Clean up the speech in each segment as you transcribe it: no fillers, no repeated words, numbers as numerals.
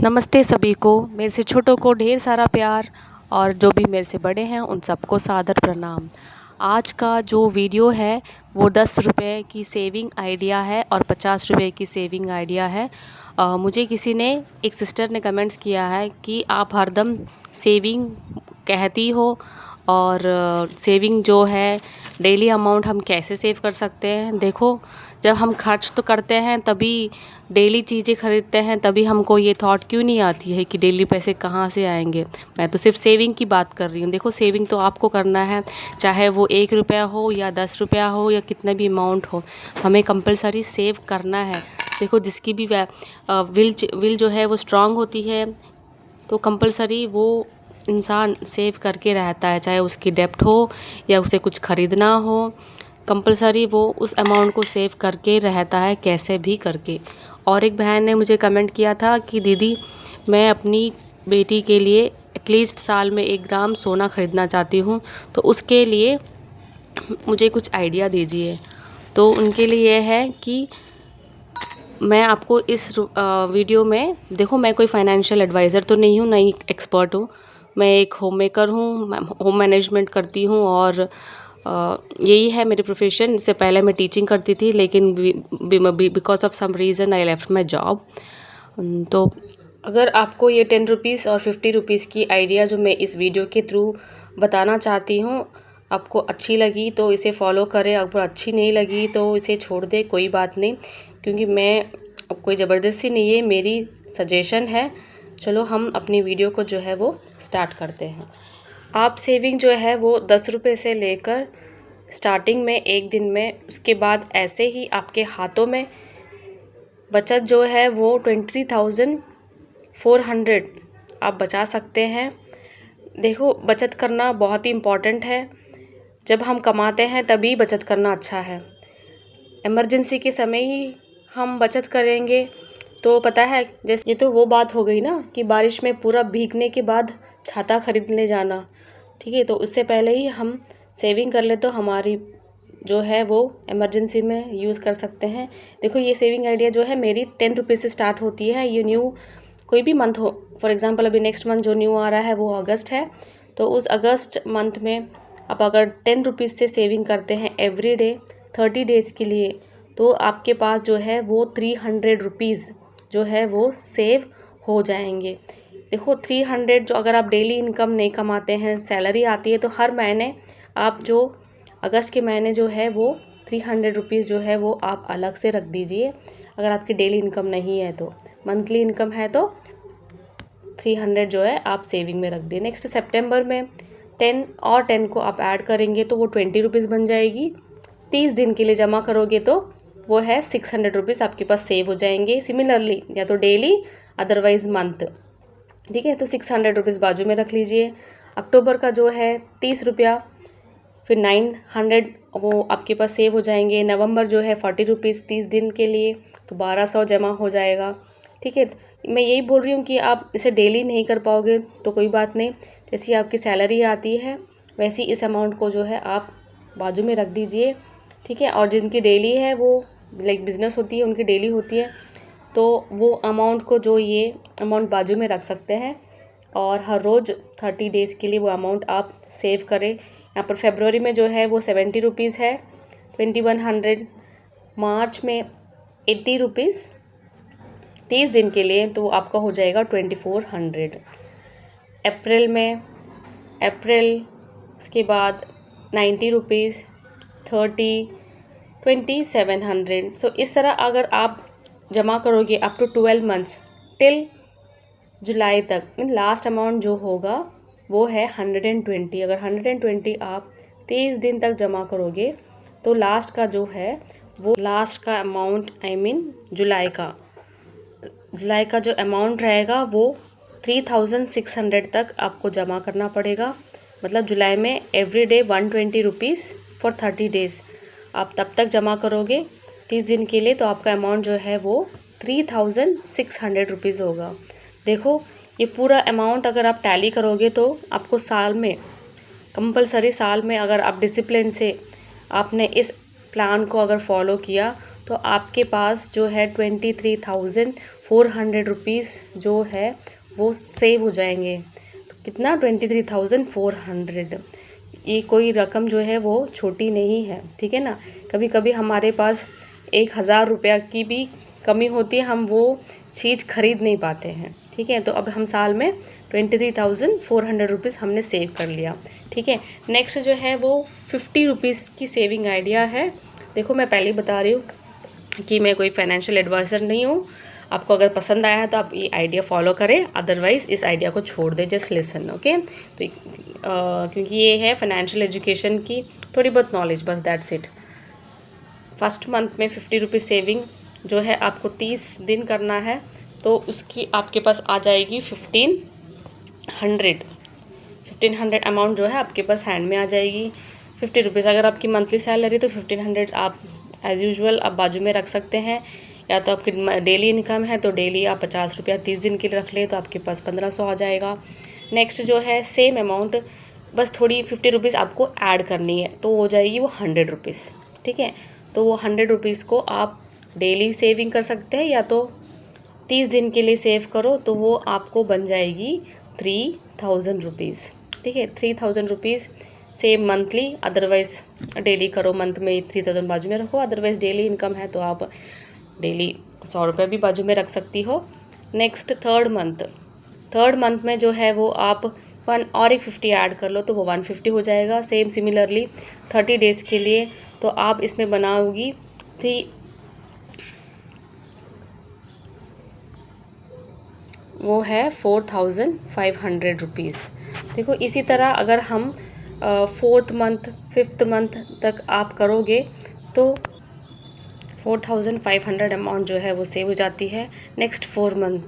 नमस्ते सभी को। मेरे से छोटों को ढेर सारा प्यार और जो भी मेरे से बड़े हैं उन सबको सादर प्रणाम। आज का जो वीडियो है वो 10 रुपये की सेविंग आइडिया है और 50 रुपये की सेविंग आइडिया है। मुझे किसी ने, एक सिस्टर ने कमेंट्स किया है कि आप हरदम सेविंग कहती हो और सेविंग जो है डेली अमाउंट हम कैसे सेव कर सकते हैं। देखो, जब हम खर्च तो करते हैं तभी डेली चीज़ें खरीदते हैं, तभी हमको ये थॉट क्यों नहीं आती है कि डेली पैसे कहाँ से आएंगे। मैं तो सिर्फ सेविंग की बात कर रही हूँ। देखो, सेविंग तो आपको करना है, चाहे वो 1 रुपया हो या 10 रुपया हो या कितना भी अमाउंट हो, हमें कंपलसरी सेव करना है। देखो, जिसकी भी विल जो है वो स्ट्रांग होती है तो कंपलसरी वो इंसान सेव करके रहता है, चाहे उसकी डेब्ट हो या उसे कुछ ख़रीदना हो, कंपलसरी वो उस अमाउंट को सेव करके रहता है कैसे भी करके। और एक बहन ने मुझे कमेंट किया था कि दीदी, मैं अपनी बेटी के लिए एटलीस्ट साल में 1 ग्राम सोना ख़रीदना चाहती हूँ, तो उसके लिए मुझे कुछ आइडिया दीजिए। तो उनके लिए यह है कि मैं आपको इस वीडियो में, देखो, मैं कोई फाइनेंशियल एडवाइज़र तो नहीं हूँ, नहीं एक्सपर्ट हूँ। मैं एक होम मेकर हूँ, होम मैनेजमेंट करती हूँ और यही है मेरी प्रोफेशन। इससे पहले मैं टीचिंग करती थी, लेकिन because of some reason I left my job. तो अगर आपको ये 10 रुपीज़ और 50 रुपीज़ की आइडिया जो मैं इस वीडियो के थ्रू बताना चाहती हूँ, आपको अच्छी लगी तो इसे फॉलो करें, अगर अच्छी नहीं लगी तो इसे छोड़ दें, कोई बात नहीं, क्योंकि मैं अब कोई ज़बरदस्ती नहीं है, मेरी सजेशन है। चलो हम अपनी वीडियो को जो है वो स्टार्ट करते हैं। आप सेविंग जो है वो 10 रुपये से लेकर स्टार्टिंग में 1 दिन में, उसके बाद ऐसे ही आपके हाथों में बचत जो है वो 20,400 आप बचा सकते हैं। देखो, बचत करना बहुत ही इम्पॉर्टेंट है। जब हम कमाते हैं तभी बचत करना अच्छा है। इमरजेंसी के समय ही हम बचत करेंगे तो पता है, जैसे ये तो वो बात हो गई ना कि बारिश में पूरा भीगने के बाद छाता खरीदने जाना, ठीक है। तो उससे पहले ही हम सेविंग कर ले तो हमारी जो है वो इमरजेंसी में यूज़ कर सकते हैं। देखो, ये सेविंग आइडिया जो है मेरी 10 रुपीज़ से स्टार्ट होती है। ये न्यू कोई भी मंथ हो, फॉर एग्ज़ाम्पल अभी नेक्स्ट मंथ जो न्यू आ रहा है वो अगस्त है, तो उस अगस्त मंथ में आप अगर 10 रुपीज़ से सेविंग करते हैं एवरी डे 30 डेज़ के लिए, तो आपके पास जो है वो 300 रुपीज़ जो है वो सेव हो जाएंगे। देखो, 300 जो, अगर आप डेली इनकम नहीं कमाते हैं, सैलरी आती है, तो हर महीने आप जो अगस्त के महीने जो है वो 300 रुपीज़ जो है वो आप अलग से रख दीजिए। अगर आपकी डेली इनकम नहीं है तो, मंथली इनकम है तो 300 जो है आप सेविंग में रख दिए। नेक्स्ट सितंबर में 10 और 10 को आप ऐड करेंगे तो वो 20 रुपीज़ बन जाएगी। 30 दिन के लिए जमा करोगे तो वो है 600 रुपीज़ आपके पास सेव हो जाएंगे। सिमिलरली, या तो डेली अदरवाइज़ मंथ, ठीक है। तो 600 रुपीज़ बाजू में रख लीजिए। अक्टूबर का जो है 30 रुपया, फिर 900 वो आपके पास सेव हो जाएंगे। नवंबर जो है 40 रुपीज़ 30 दिन के लिए, तो 1200 जमा हो जाएगा, ठीक है। मैं यही बोल रही हूँ कि आप इसे डेली नहीं कर पाओगे तो कोई बात नहीं, जैसी आपकी सैलरी आती है वैसी इस अमाउंट को जो है आप बाजू में रख दीजिए, ठीक है। और जिनकी डेली है वो लाइक बिज़नेस होती है, उनकी डेली होती है, तो वो अमाउंट को जो ये अमाउंट बाजू में रख सकते हैं और हर रोज़ 30 डेज़ के लिए वो अमाउंट आप सेव करें। यहाँ पर फरवरी में जो है वो 70 रुपीज़ है, 2100। मार्च में 80 रुपीज़ 30 दिन के लिए, तो आपका हो जाएगा 2400। अप्रैल उसके बाद 90 रुपीज़, 30, 2700। सो इस तरह अगर आप जमा करोगे अप टू 12 मंथ्स टिल जुलाई तक, लास्ट अमाउंट जो होगा वो है 120। अगर 120 आप 30 दिन तक जमा करोगे तो लास्ट का जो है वो, लास्ट का अमाउंट जुलाई का जो अमाउंट रहेगा वो 3600 तक आपको जमा करना पड़ेगा। मतलब जुलाई में every day 120 rupees for 30 days आप तब तक जमा करोगे 30 दिन के लिए, तो आपका अमाउंट जो है वो 3600 रुपीज़ होगा। देखो, ये पूरा अमाउंट अगर आप टैली करोगे तो आपको साल में, कंपलसरी साल में, अगर आप डिसिप्लिन से आपने इस प्लान को अगर फॉलो किया तो आपके पास जो है 23,400 400 रुपीज़ जो है वो सेव हो जाएंगे। तो कितना 23,400। ये कोई रकम जो है वो छोटी नहीं है, ठीक है ना। कभी कभी हमारे पास 1,000 रुपया की भी कमी होती है, हम वो चीज़ खरीद नहीं पाते हैं, ठीक है। तो अब हम साल में 23,400 रुपीज़ हमने सेव कर लिया, ठीक है। नेक्स्ट जो है वो 50 रुपीज़ की सेविंग आइडिया है। देखो मैं पहले ही बता रही हूँ कि मैं कोई फाइनेंशियल एडवाइज़र नहीं हूँ। आपको अगर पसंद आया है तो आप ये आइडिया फॉलो करें, अदरवाइज़ इस आइडिया को छोड़ दें, जस्ट लिसन, ओके। तो क्योंकि ये है फाइनेंशियल एजुकेशन की थोड़ी बहुत नॉलेज, बस दैट्स इट। फर्स्ट मंथ में 50 रुपीज़ सेविंग जो है आपको 30 दिन करना है, तो उसकी आपके पास आ जाएगी 1500 अमाउंट जो है आपके पास हैंड में आ जाएगी। 50 रुपीज़ अगर आपकी मंथली सैलरी तो 1500 आप एज़ यूजुअल आप बाजू में रख सकते हैं, या तो आपकी डेली इनकम है तो डेली आप 50 रुपया 30 दिन के लिए रख लें तो आपके पास 1500 आ जाएगा। नेक्स्ट जो है सेम अमाउंट, बस थोड़ी 50 रुपीज़ आपको ऐड करनी है, तो हो जाएगी वो 100 रुपीज़, ठीक है। तो वो 100 रुपीज़ को आप डेली सेविंग कर सकते हैं, या तो 30 दिन के लिए सेव करो तो वो आपको बन जाएगी 3000 रुपीज़, ठीक है। 3000 rupees same monthly, otherwise daily करो, मंथ में 3000 बाजू में रखो, अदरवाइज़ डेली इनकम है तो आप डेली 100 रुपये भी बाजू में रख सकती हो। नेक्स्ट थर्ड मंथ में जो है वो आप 1 और एक 50 ऐड कर लो तो वो 150 हो जाएगा। सेम सिमिलरली 30 डेज़ के लिए तो आप इसमें बनाओगी वो है 4500 रुपीज़। देखो इसी तरह अगर हम 4th मंथ 5th मंथ तक आप करोगे तो 4500 अमाउंट जो है वो सेव हो जाती है। नेक्स्ट 4 मंथ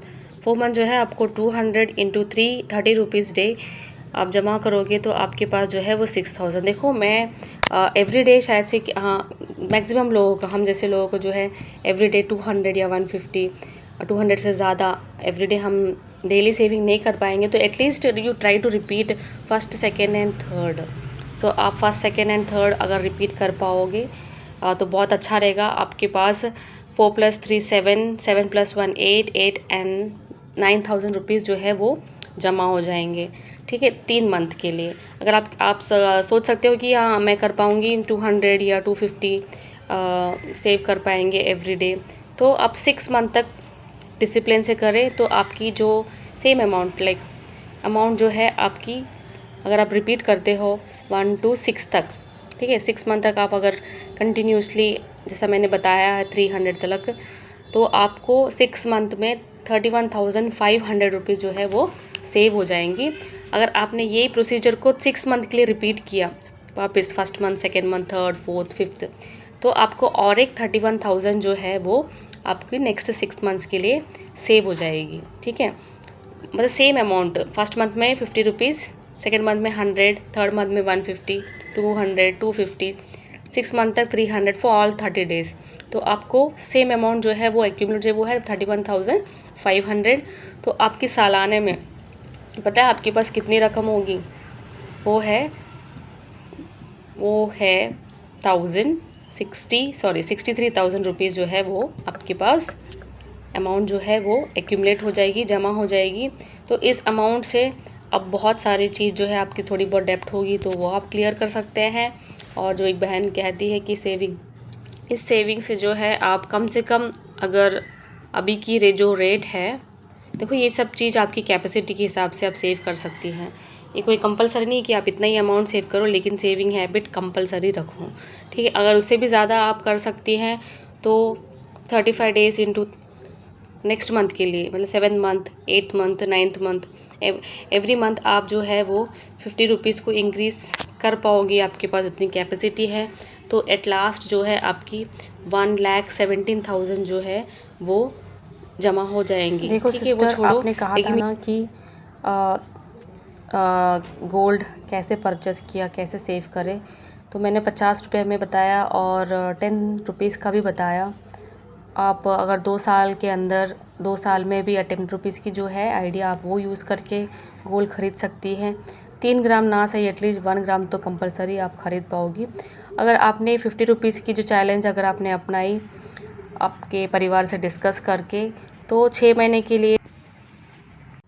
जो है आपको 200 इंटू 30 रुपीज़ डे आप जमा करोगे तो आपके पास जो है वो 6000। देखो मैं एवरी डे शायद से हाँ मैक्सिमम लोगों का, हम जैसे लोगों को जो है एवरी डे 200 या 150 200 से ज़्यादा एवरीडे हम डेली सेविंग नहीं कर पाएंगे, तो at least you try to repeat first second and third. So आप फर्स्ट सेकेंड एंड थर्ड अगर रिपीट कर पाओगे तो बहुत अच्छा रहेगा। आपके पास 4 + 3 7 7 + 1 8 8 एंड 9000 रुपीज़ जो है वो जमा हो जाएंगे, ठीक है, 3 मंथ के लिए। अगर आप सोच सकते हो कि हाँ मैं कर पाऊँगी 200 या 250 सेव कर पाएंगे एवरीडे, तो आप 6 मंथ तक डिसिप्लिन से करें तो आपकी जो सेम अमाउंट जो है आपकी, अगर आप रिपीट करते हो 1 to 6 तक, ठीक है, 6 मंथ तक आप अगर कंटिन्यूसली जैसा मैंने बताया है 300 तक, तो आपको 6 मंथ में 31,500 रुपीज़ जो है वो सेव हो जाएंगी। अगर आपने यही प्रोसीजर को 6 मंथ के लिए रिपीट किया वापस, first month second month third fourth fifth, तो आपको और एक 31,000 जो है वो आपकी नेक्स्ट 6 मंथ्स के लिए सेव हो जाएगी, ठीक है। मतलब सेम अमाउंट, फर्स्ट मंथ में 50 रुपीज़, सेकेंड मंथ में 100, थर्ड मंथ में 150, 200, 250, 6 मंथ तक 300 फॉर ऑल 30 डेज़। तो आपको सेम अमाउंट जो है वो एक्यूमुलेट जो वो है 31,500। तो आपकी सालाने में पता है आपके पास कितनी रकम होगी, वो है 63,000 रुपीज़ जो है वो आपके पास अमाउंट जो है वो एक्यूमुलेट हो जाएगी, जमा हो जाएगी। तो इस अमाउंट से अब बहुत सारी चीज़ जो है आपकी थोड़ी बहुत डेप्ट होगी तो वो आप क्लियर कर सकते हैं। और जो एक बहन कहती है कि इस सेविंग से जो है आप कम से कम, अगर अभी की जो रेट है, देखो ये सब चीज़ आपकी कैपेसिटी के हिसाब से आप सेव कर सकती हैं। ये कोई कंपलसरी नहीं कि आप इतना ही अमाउंट सेव करो, लेकिन सेविंग हैबिट कंपलसरी रखो, ठीक है। अगर उससे भी ज़्यादा आप कर सकती हैं तो 35 डेज़ इंटू नेक्स्ट मंथ के लिए, मतलब 7th month 8th month 9th month every month आप जो है वो 50 रुपीज़ को इंक्रीज़ कर पाओगे, आपके पास उतनी कैपेसिटी है। तो एट लास्ट जो है आपकी 1,17,000 जो है वो जमा हो जाएंगी। देखो सिस्टर, आपने कहा था ना कि गोल्ड कैसे परचेस किया, कैसे सेव करें, तो मैंने 50 रुपये में बताया और 10 रुपीज़ का भी बताया। आप अगर 2 साल के अंदर 2 साल में भी 10 रुपीज़ की जो है आइडिया आप वो यूज़ करके गोल्ड ख़रीद सकती हैं। 3 ग्राम ना सही एटलीस्ट 1 ग्राम तो कंपलसरी आप ख़रीद पाओगी। अगर आपने 50 रुपीज़ की जो चैलेंज अगर आपने अपनाई, आपके परिवार से डिस्कस करके तो 6 महीने के लिए।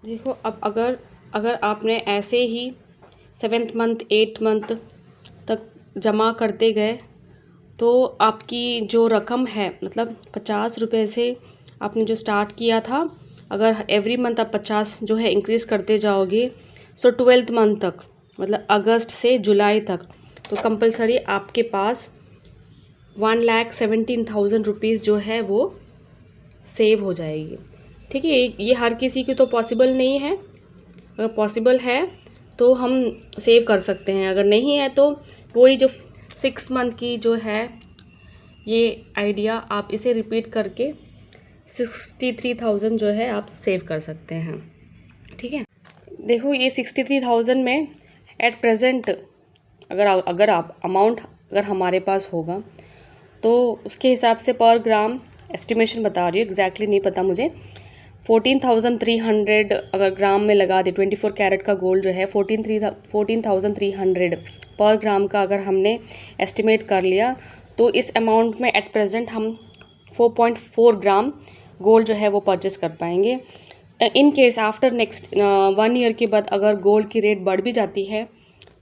देखो अब अगर आपने ऐसे ही 7th मंथ 8th मंथ तक जमा करते गए तो आपकी जो रकम है, मतलब 50 रुपये से आपने जो स्टार्ट किया था, अगर एवरी मंथ आप 50 जो है इंक्रीज़ करते जाओगे, सो 12th मंथ तक, मतलब अगस्त से जुलाई तक, तो कंपलसरी आपके पास 1,17,000 रुपीज़ जो है वो सेव हो जाएगी। ठीक है, ये हर किसी की तो पॉसिबल नहीं है। अगर पॉसिबल है तो हम सेव कर सकते हैं, अगर नहीं है तो वही जो 6 मंथ की जो है ये आइडिया, आप इसे रिपीट करके 63,000 जो है आप सेव कर सकते हैं। ठीक है, देखो ये 63,000 में एट प्रेजेंट अगर आप अमाउंट अगर हमारे पास होगा तो उसके हिसाब से पर ग्राम एस्टिमेशन बता रही हूँ, एग्जैक्टली नहीं पता मुझे, 14,300 अगर ग्राम में लगा दे, 24 कैरेट का गोल्ड जो है 14,300 पर ग्राम का अगर हमने एस्टिमेट कर लिया तो इस अमाउंट में एट प्रेजेंट हम 4.4 ग्राम गोल्ड जो है वो परचेस कर पाएंगे। In case after next 1 year के बाद अगर गोल्ड की रेट बढ़ भी जाती है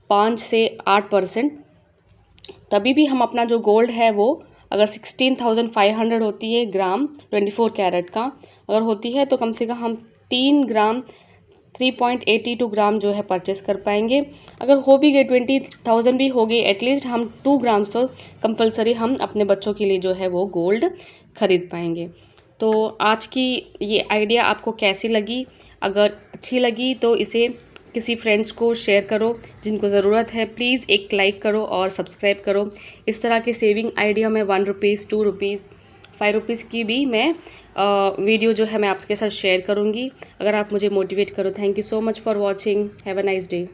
5 से 8%, तभी भी हम अपना जो गोल्ड है वो अगर 16,500 होती है ग्राम 24 कैरेट का अगर होती है तो कम से कम हम 3 ग्राम 3.82 ग्राम जो है परचेस कर पाएंगे। अगर हो भी गए 20,000 भी हो गई, एटलीस्ट हम 2 ग्राम तो कंपलसरी हम अपने बच्चों के लिए जो है वो गोल्ड ख़रीद पाएंगे। तो आज की ये आइडिया आपको कैसी लगी? अगर अच्छी लगी तो इसे किसी फ्रेंड्स को शेयर करो जिनको ज़रूरत है। प्लीज़ एक लाइक करो और सब्सक्राइब करो। इस तरह के सेविंग आइडिया में 1 रुपीज़ 2 रुपीज़ 5 रुपीज़ की भी मैं वीडियो जो है मैं आपके साथ शेयर करूँगी, अगर आप मुझे मोटिवेट करो। Thank you so much for watching. Have a nice day.